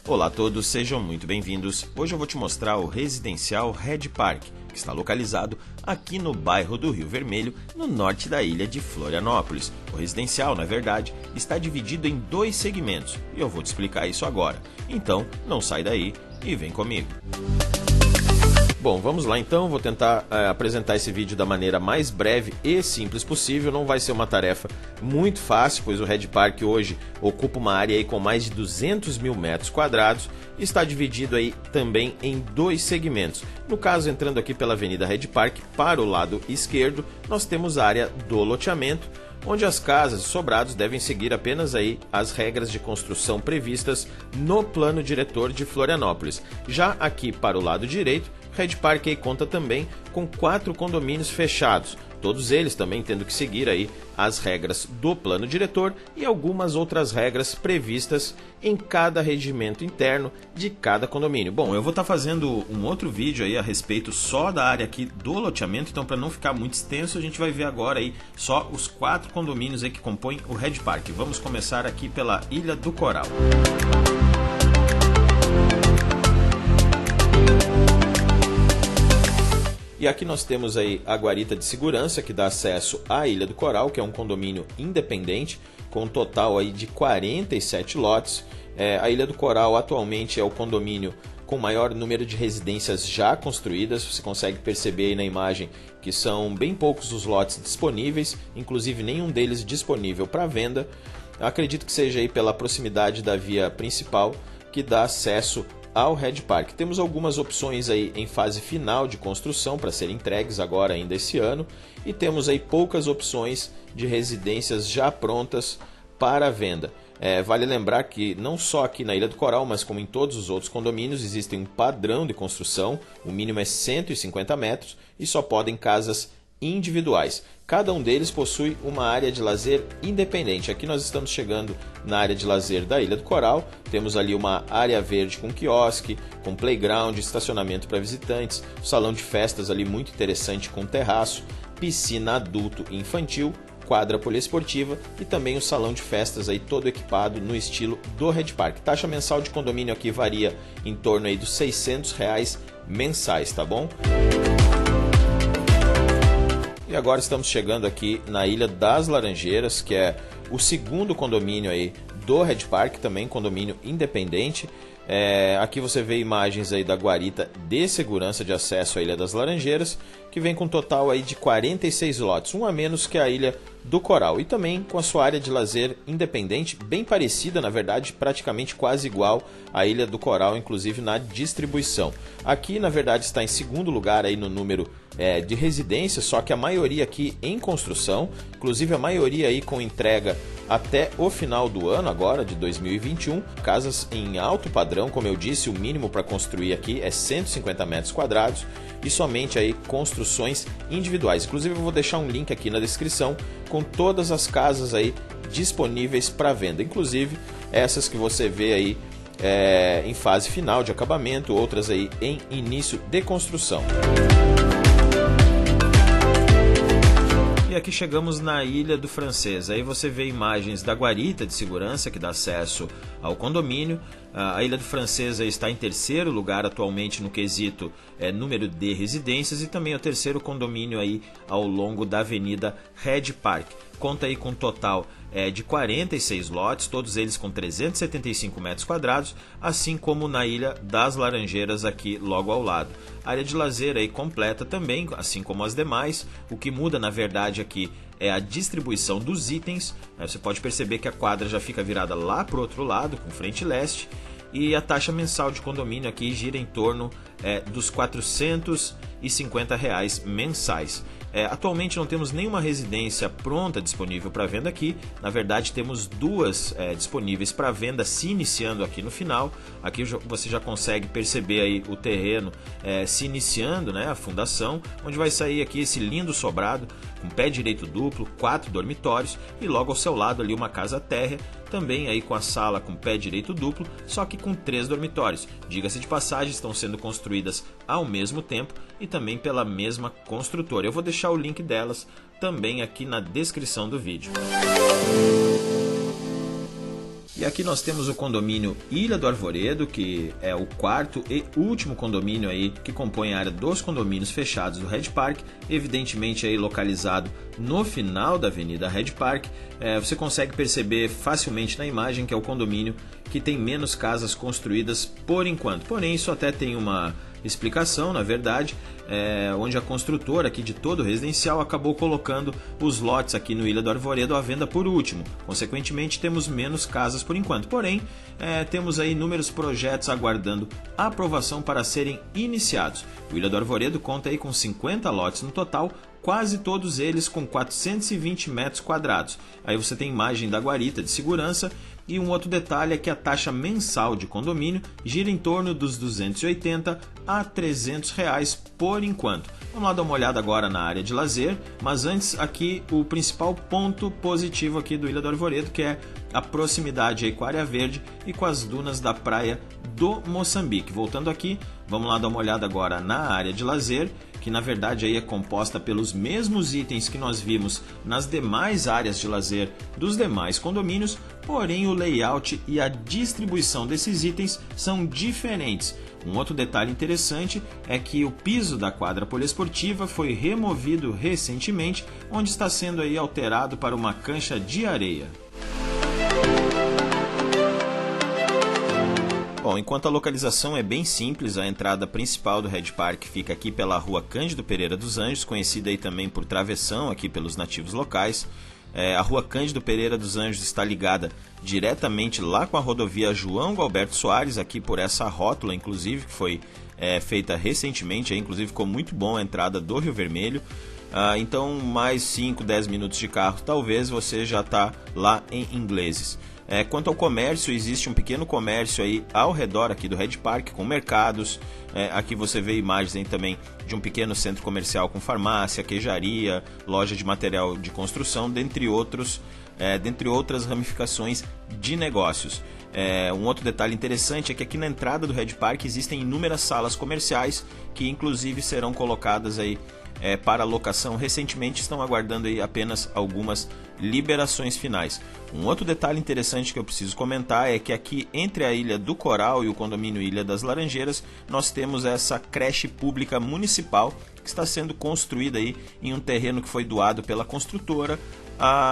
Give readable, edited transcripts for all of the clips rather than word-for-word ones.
Olá a todos, sejam muito bem-vindos. Hoje eu vou te mostrar o residencial Red Park, que está localizado aqui no bairro do Rio Vermelho, no norte da ilha de Florianópolis. O residencial, na verdade, está dividido em dois segmentos e eu vou te explicar isso agora. Então, não sai daí e vem comigo. Bom, vamos lá então, vou tentar apresentar esse vídeo da maneira mais breve e simples possível. Não vai ser uma tarefa muito fácil, pois o Red Park hoje ocupa uma área aí com mais de 200 mil metros quadrados e está dividido aí também em dois segmentos. No caso, entrando aqui pela Avenida Red Park, para o lado esquerdo, nós temos a área do loteamento, onde as casas e sobrados devem seguir apenas aí as regras de construção previstas no plano diretor de Florianópolis. Já aqui para o lado direito, Red Park aí conta também com 4 condomínios fechados, todos eles também tendo que seguir aí as regras do plano diretor e algumas outras regras previstas em cada regimento interno de cada condomínio. Bom, eu vou estar fazendo um outro vídeo aí a respeito só da área aqui do loteamento, então para não ficar muito extenso, a gente vai ver agora aí só os 4 condomínios aí que compõem o Red Park. Vamos começar aqui pela Ilha do Coral. E aqui nós temos aí a guarita de segurança que dá acesso à Ilha do Coral, que é um condomínio independente com um total aí de 47 lotes. A Ilha do Coral atualmente é o condomínio com maior número de residências já construídas. Você consegue perceber aí na imagem que são bem poucos os lotes disponíveis, inclusive nenhum deles disponível para venda. Eu acredito que seja aí pela proximidade da via principal que dá acesso ao Red Park. Temos algumas opções aí em fase final de construção para serem entregues agora ainda esse ano e temos aí poucas opções de residências já prontas para venda. Vale lembrar que não só aqui na Ilha do Coral, mas como em todos os outros condomínios, existe um padrão de construção, o mínimo é 150 metros e só podem casas individuais. Cada um deles possui uma área de lazer independente. Aqui nós estamos chegando na área de lazer da Ilha do Coral. Temos ali uma área verde com quiosque, com playground, estacionamento para visitantes, salão de festas ali muito interessante com terraço, piscina adulto e infantil, quadra poliesportiva e também o salão de festas aí todo equipado no estilo do Red Park. Taxa mensal de condomínio aqui varia em torno aí dos R$600 mensais, tá bom? E agora estamos chegando aqui na Ilha das Laranjeiras, que é o segundo condomínio aí do Red Park, também condomínio independente. Aqui você vê imagens aí da guarita de segurança de acesso à Ilha das Laranjeiras, que vem com um total aí de 46 lotes, um a menos que a Ilha do Coral, e também com a sua área de lazer independente, bem parecida, na verdade, praticamente quase igual à Ilha do Coral, inclusive na distribuição. Aqui, na verdade, está em segundo lugar aí no número de residências, só que a maioria aqui em construção, inclusive a maioria aí com entrega até o final do ano, agora de 2021, casas em alto padrão, como eu disse, o mínimo para construir aqui é 150 metros quadrados e somente aí construções individuais. Inclusive eu vou deixar um link aqui na descrição com todas as casas aí disponíveis para venda, inclusive essas que você vê aí em fase final de acabamento, outras aí em início de construção. E aqui chegamos na Ilha do Francês. Aí você vê imagens da guarita de segurança que dá acesso ao condomínio. A Ilha do Francês está em terceiro lugar atualmente no quesito número de residências e também é o terceiro condomínio aí ao longo da Avenida Red Park. Conta aí com um total de 46 lotes, todos eles com 375 metros quadrados, assim como na Ilha das Laranjeiras aqui logo ao lado. Área de lazer aí completa também, assim como as demais. O que muda na verdade aqui é a distribuição dos itens. Você pode perceber que a quadra já fica virada lá para o outro lado, com frente leste, e a taxa mensal de condomínio aqui gira em torno dos R$450 mensais. Atualmente não temos nenhuma residência pronta disponível para venda aqui. Na verdade temos duas disponíveis para venda se iniciando aqui no final. Aqui você já consegue perceber aí o terreno se iniciando, né, a fundação, onde vai sair aqui esse lindo sobrado com pé direito duplo, 4 dormitórios e logo ao seu lado ali uma casa térrea, também aí com a sala com pé direito duplo, só que com 3 dormitórios. Diga-se de passagem, estão sendo construídas ao mesmo tempo e também pela mesma construtora. Eu vou deixar o link delas também aqui na descrição do vídeo. E aqui nós temos o condomínio Ilha do Arvoredo, que é o quarto e último condomínio aí que compõe a área dos condomínios fechados do Red Park, evidentemente aí localizado no final da Avenida Red Park. Você consegue perceber facilmente na imagem que é o condomínio que tem menos casas construídas por enquanto. Porém, isso até tem uma explicação, na verdade, onde a construtora aqui de todo o residencial acabou colocando os lotes aqui no Ilha do Arvoredo à venda por último. Consequentemente, temos menos casas por enquanto. Porém, temos aí inúmeros projetos aguardando aprovação para serem iniciados. O Ilha do Arvoredo conta aí com 50 lotes no total, quase todos eles com 420 metros quadrados. Aí você tem imagem da guarita de segurança. E um outro detalhe é que a taxa mensal de condomínio gira em torno dos R$280 a R$300 por enquanto. Vamos lá dar uma olhada agora na área de lazer, mas antes aqui o principal ponto positivo aqui do Ilha do Arvoredo, que é a proximidade aí com a área verde e com as dunas da praia do Moçambique. Voltando aqui, vamos lá dar uma olhada agora na área de lazer, que na verdade aí é composta pelos mesmos itens que nós vimos nas demais áreas de lazer dos demais condomínios, porém o layout e a distribuição desses itens são diferentes. Um outro detalhe interessante é que o piso da quadra poliesportiva foi removido recentemente, onde está sendo aí alterado para uma cancha de areia. Bom, enquanto a localização é bem simples, a entrada principal do Red Park fica aqui pela rua Cândido Pereira dos Anjos, conhecida aí também por Travessão aqui pelos nativos locais. A rua Cândido Pereira dos Anjos está ligada diretamente lá com a rodovia João Galberto Soares, aqui por essa rótula, inclusive, que foi feita recentemente, inclusive ficou muito bom a entrada do Rio Vermelho. Então, mais 5, 10 minutos de carro, talvez você já está lá em Ingleses. Quanto ao comércio, existe um pequeno comércio aí ao redor aqui do Red Park, com mercados. Aqui você vê imagens aí também de um pequeno centro comercial com farmácia, queijaria, loja de material de construção, dentre outras ramificações de negócios. Um outro detalhe interessante é que aqui na entrada do Red Park existem inúmeras salas comerciais que inclusive serão colocadas aí para locação. Recentemente estão aguardando aí apenas algumas liberações finais. Um outro detalhe interessante que eu preciso comentar é que aqui entre a Ilha do Coral e o condomínio Ilha das Laranjeiras nós temos essa creche pública municipal que está sendo construída aí em um terreno que foi doado pela construtora,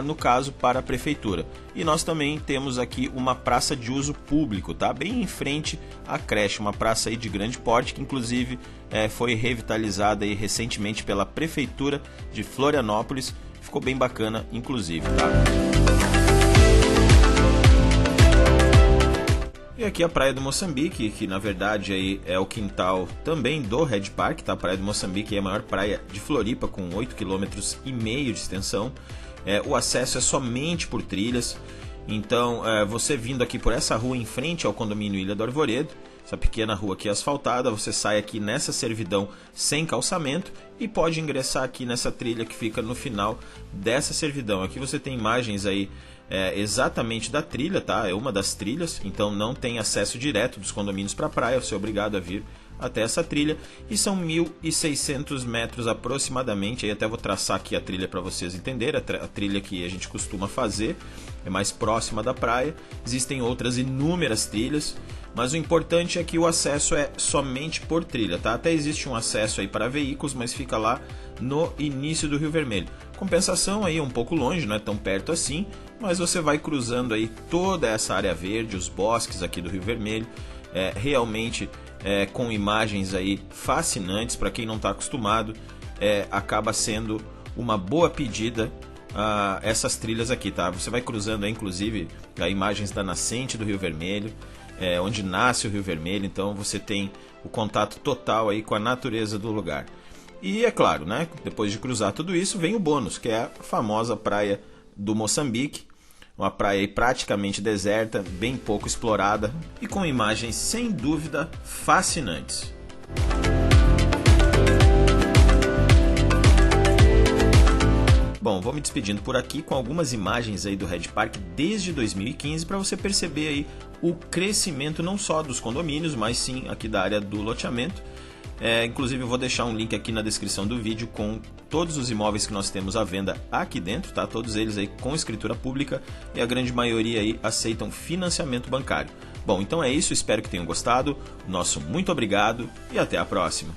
no caso para a prefeitura. E nós também temos aqui uma praça de uso público, tá? Bem em frente à creche, uma praça aí de grande porte que inclusive foi revitalizada aí recentemente pela prefeitura de Florianópolis. Ficou bem bacana inclusive, tá? E aqui a Praia do Moçambique, que na verdade aí é o quintal também do Red Park, tá? A Praia do Moçambique é a maior praia de Floripa, com 8,5 km de extensão. O acesso é somente por trilhas, então você vindo aqui por essa rua em frente ao condomínio Ilha do Arvoredo, essa pequena rua aqui asfaltada, você sai aqui nessa servidão sem calçamento e pode ingressar aqui nessa trilha que fica no final dessa servidão. Aqui você tem imagens aí exatamente da trilha, tá? É uma das trilhas, então não tem acesso direto dos condomínios para a praia, você é obrigado a vir até essa trilha, e são 1.600 metros aproximadamente. Aí até vou traçar aqui a trilha para vocês entenderem, a trilha que a gente costuma fazer, é mais próxima da praia. Existem outras inúmeras trilhas, mas o importante é que o acesso é somente por trilha, tá? Até existe um acesso aí para veículos, mas fica lá no início do Rio Vermelho. Compensação aí um pouco longe, não é tão perto assim, mas você vai cruzando aí toda essa área verde, os bosques aqui do Rio Vermelho, realmente com imagens aí fascinantes. Para quem não está acostumado, acaba sendo uma boa pedida essas trilhas aqui, tá? Você vai cruzando aí, inclusive, imagens da nascente do Rio Vermelho, onde nasce o Rio Vermelho, então você tem o contato total aí com a natureza do lugar. E é claro, né, depois de cruzar tudo isso, vem o bônus, que é a famosa Praia do Moçambique, uma praia aí praticamente deserta, bem pouco explorada e com imagens sem dúvida fascinantes. Bom, vou me despedindo por aqui com algumas imagens aí do Red Park desde 2015 para você perceber aí o crescimento não só dos condomínios, mas sim aqui da área do loteamento. Inclusive eu vou deixar um link aqui na descrição do vídeo com todos os imóveis que nós temos à venda aqui dentro, tá? Todos eles aí com escritura pública e a grande maioria aí aceitam financiamento bancário. Bom, então é isso, espero que tenham gostado. Nosso muito obrigado e até a próxima.